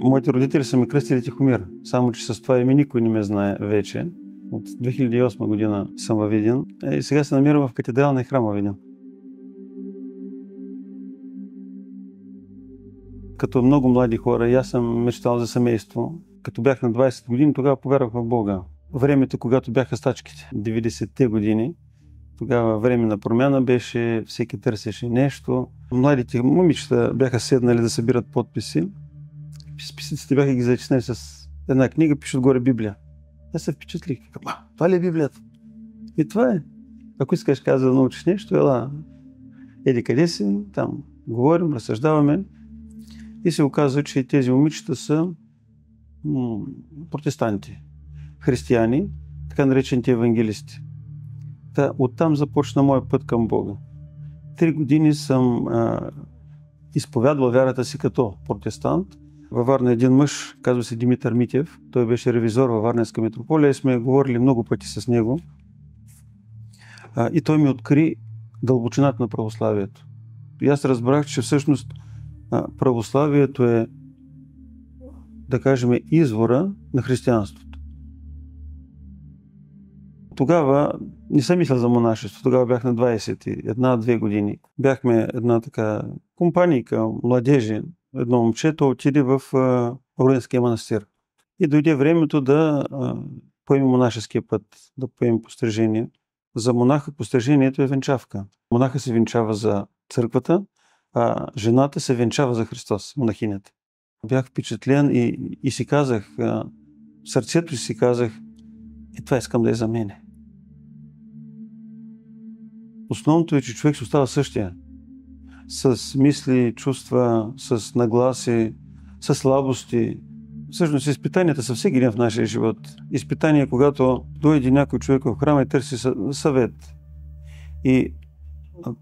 Моите родители са ме кръстили Тихомир, само че с това име никой не ме знае вече. От 2008 година съм във Видин и сега се намирам в катедралния храм във Видин. Като много млади хора, и аз съм мечтал за семейство. Като бях на 20 години, тогава повярвах в Бога. Времето, когато бяха стачките, 90-те години, тогава време на промяна беше, всеки търсеше нещо. Младите момичета бяха седнали да събират подписи. Списъците бяха ги зачиснали с една книга, пишат горе Библия. Аз се впечатлих. Това ли е Библията? И това е. Ако искаш, каза да научиш нещо, ела, еди къде си, там говорим, разсъждаваме. И се оказва, че тези момичета са протестанти, християни, така наречените евангелисти. Оттам започна моят път към Бога. 3 години съм изповядвал вярата си като протестант. Във Варна един мъж, казва се Димитър Митев, той беше ревизор във Варненска митрополия и сме говорили много пъти с него. И той ми откри дълбочината на православието. И аз разбрах, че всъщност православието е, да кажем, извора на християнството. Тогава не съм мислял за монашество. Тогава бях на 21-2 години. Бяхме една така компанийка, младежи. Едно момчето отиде в Орденския манастир. И дойде времето да поеме монашеския път, да поеме пострижение. За монаха пострижението е венчавка. Монаха се венчава за църквата, а жената се венчава за Христос, монахинята. Бях впечатлен и си казах, в сърцето си казах, това искам да е за мене. Основното е, че човек се остава същия. С мисли, чувства, с нагласи, с слабости. Всъщност изпитанията са всеки ден в нашия живот. Изпитания, когато дойде някой човек в храма и търси съвет. И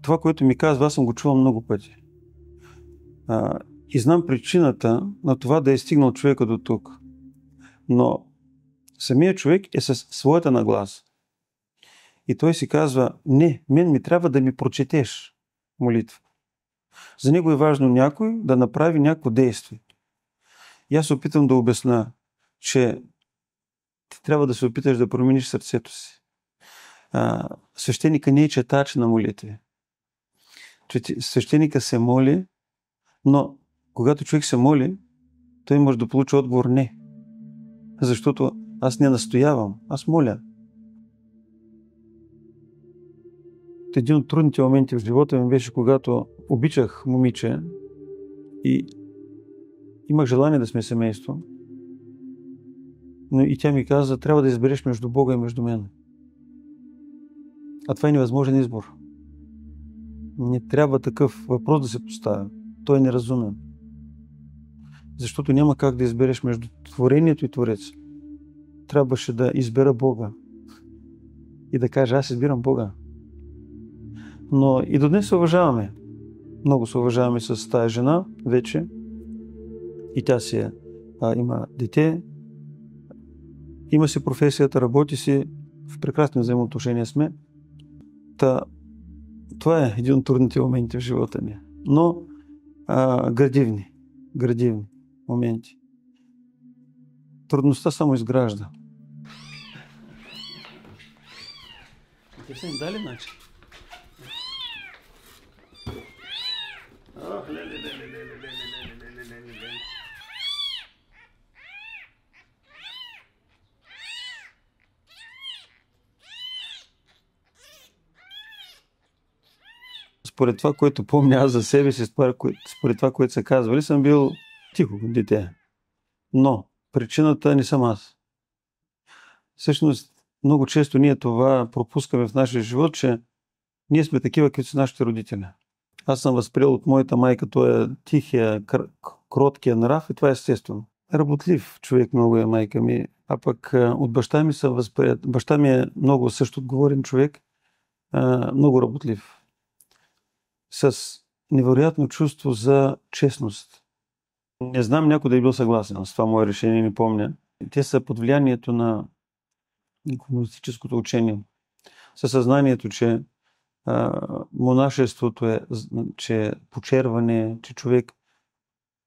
това, което ми казва, аз съм го чувал много пъти. И знам причината на това да е стигнал човека до тук. Но самият човек е със своята нагласа. И той си казва, не, мен ми трябва да ми прочетеш молитва. За него е важно някой да направи някакво действие. И аз се опитам да обясна, че ти трябва да се опиташ да промениш сърцето си. Свещеника не е четач на молитви. Свещеника се моли, но когато човек се моли, той може да получи отговор не. Защото аз не настоявам, аз моля. Един от трудните моменти в живота ми беше, когато обичах момиче и имах желание да сме семейство, но и тя ми каза, трябва да избереш между Бога и между мен. А това е невъзможен избор. Не трябва такъв въпрос да се поставя. Той е неразумен. Защото няма как да избереш между творението и Твореца. Трябваше да избера Бога и да кажа, аз избирам Бога. Но и до днес се уважаваме. Много се уважаваме с тая жена вече. И тя си има дете. Има си професията, работи си. В прекрасни взаимоотношения сме. Това е един от трудните моменти в живота ми. Но градивни моменти. Трудността само изгражда. Те са им дали начин? Според това, което помня аз за себе си, според това, което са казвали, съм бил тихо дете. Но причината не съм аз. Всъщност, много често ние това пропускаме в нашия живот, че ние сме такива, като са нашите родители. Аз съм възприел от моята майка, той е тихия, кроткия нрав и това е естествено. Работлив човек много е майка ми, а пък от баща ми съм възприят. Баща ми е много също отговорен човек, много работлив. С невероятно чувство за честност. Не знам някой да е бил съгласен с това мое решение, не помня. Те са под влиянието на комунистическото учение. Със съзнанието, че монашеството е, че почерване, че човек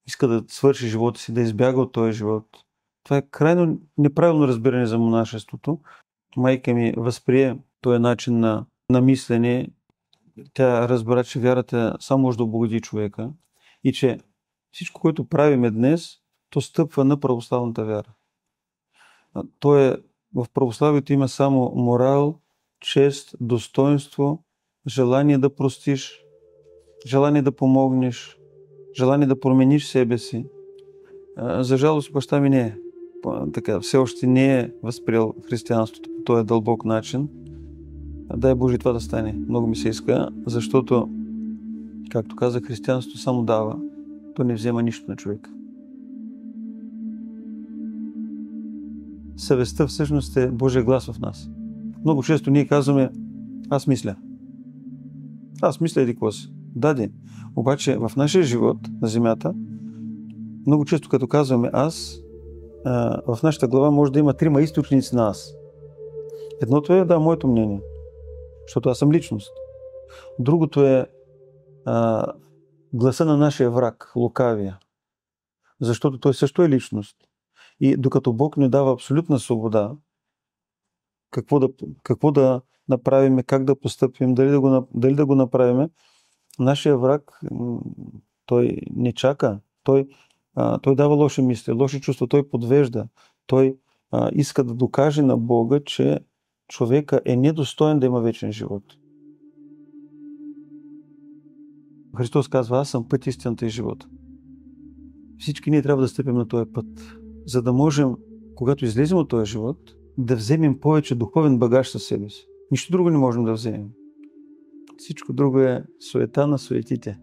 иска да свърши живота си, да избяга от този живот. Това е крайно неправилно разбиране за монашеството. Майка ми възприе този начин на мислене. Тя разбра, че вярата само може да обогати човека и че всичко, което правиме днес, то стъпва на православната вяра. В православието има само морал, чест, достоинство, желание да простиш, желание да помогнеш, желание да промениш себе си. За жалост, баща ми не е. Така, все още не е възприел християнството по този дълбок начин. Дай Боже това да стане. Много ми се иска, защото, както каза, християнството само дава. То не взема нищо на човек. Съвестта всъщност е Божия глас в нас. Много често ние казваме, аз мисля. Аз мисля еди какво си. Даде. Обаче в нашия живот на земята, много често като казваме аз, в нашата глава може да има 3 източници на аз. Едното е, моето мнение, защото аз съм личност. Другото е гласа на нашия враг, лукавия, защото той също е личност. И докато Бог ни дава абсолютна свобода, какво да направим, как да постъпим, дали да го направим, нашия враг, той не чака, той дава лоши мисли, лоши чувства, той подвежда, той иска да докаже на Бога, че човека е недостоен да има вечен живот. Христос казва, аз съм път, истината и живота. Всички ние трябва да стъпим на този път, за да можем, когато излезем от този живот, да вземем повече духовен багаж със себе си. Нищо друго не можем да вземем. Всичко друго е суета на суетите.